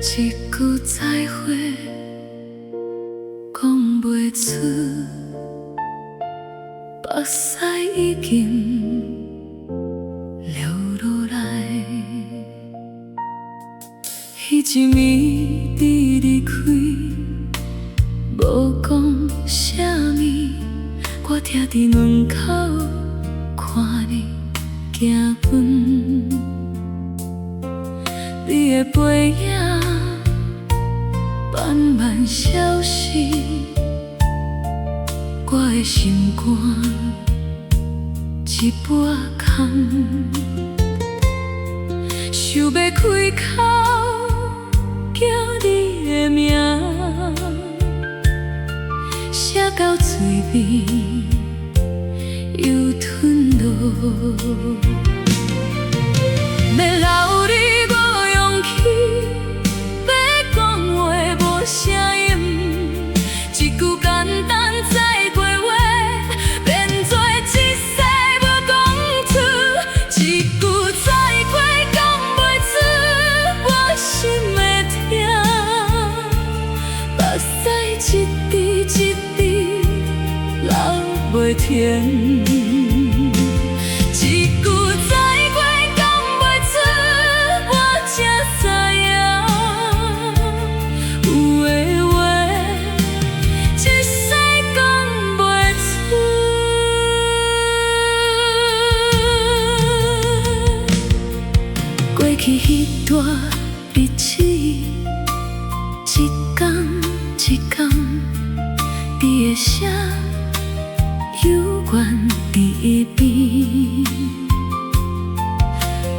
一句再会讲袂出，目屎已经流落来。彼一暝你离开，无讲啥物，我徛伫门口看你行远。你的背影慢慢消失，我的心肝一半空，想要开口叫你的名，写到嘴边又吞落，要留你无勇气，要讲话无声音，一句简单再过话，变做一世无讲出，一句再过讲袂出，我心会痛，目屎一滴一滴流袂停。过去迄段日子，一天一天，你的声犹原伫耳边。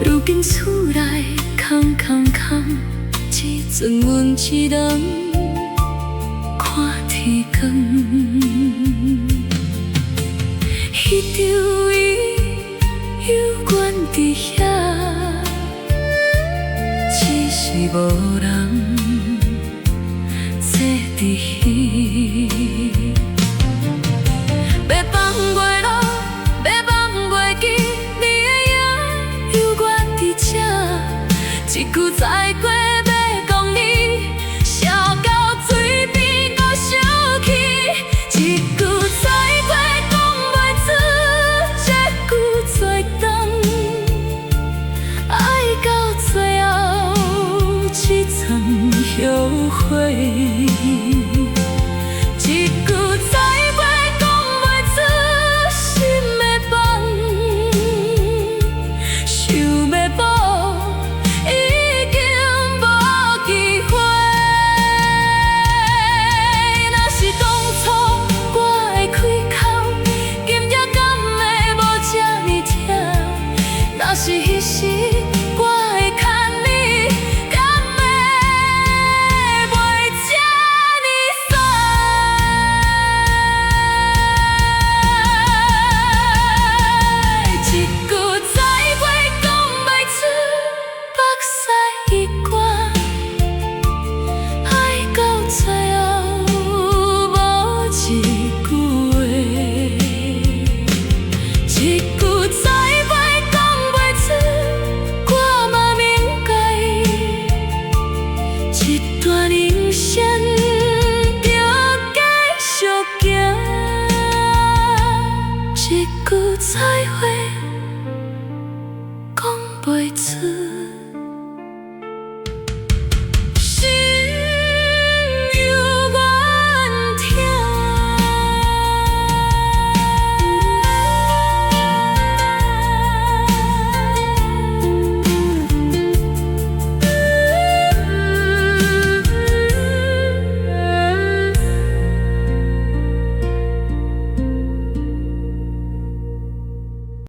如今厝内空空空，只剩阮一人看天光。迄场雨犹原伫遐。只是无人坐伫彼，要放袂落，要放袂记，你的影犹原伫这，一句再过要讲你，笑到嘴边搁想起，一句再过讲袂出，一句再等，爱到最后。一场后悔，一句再过讲袂出，心会放，想要报，已经无机会。若是当初我会开口，今夜敢会无这呢痛？若是彼时我会牵你。一句再会，讲袂出。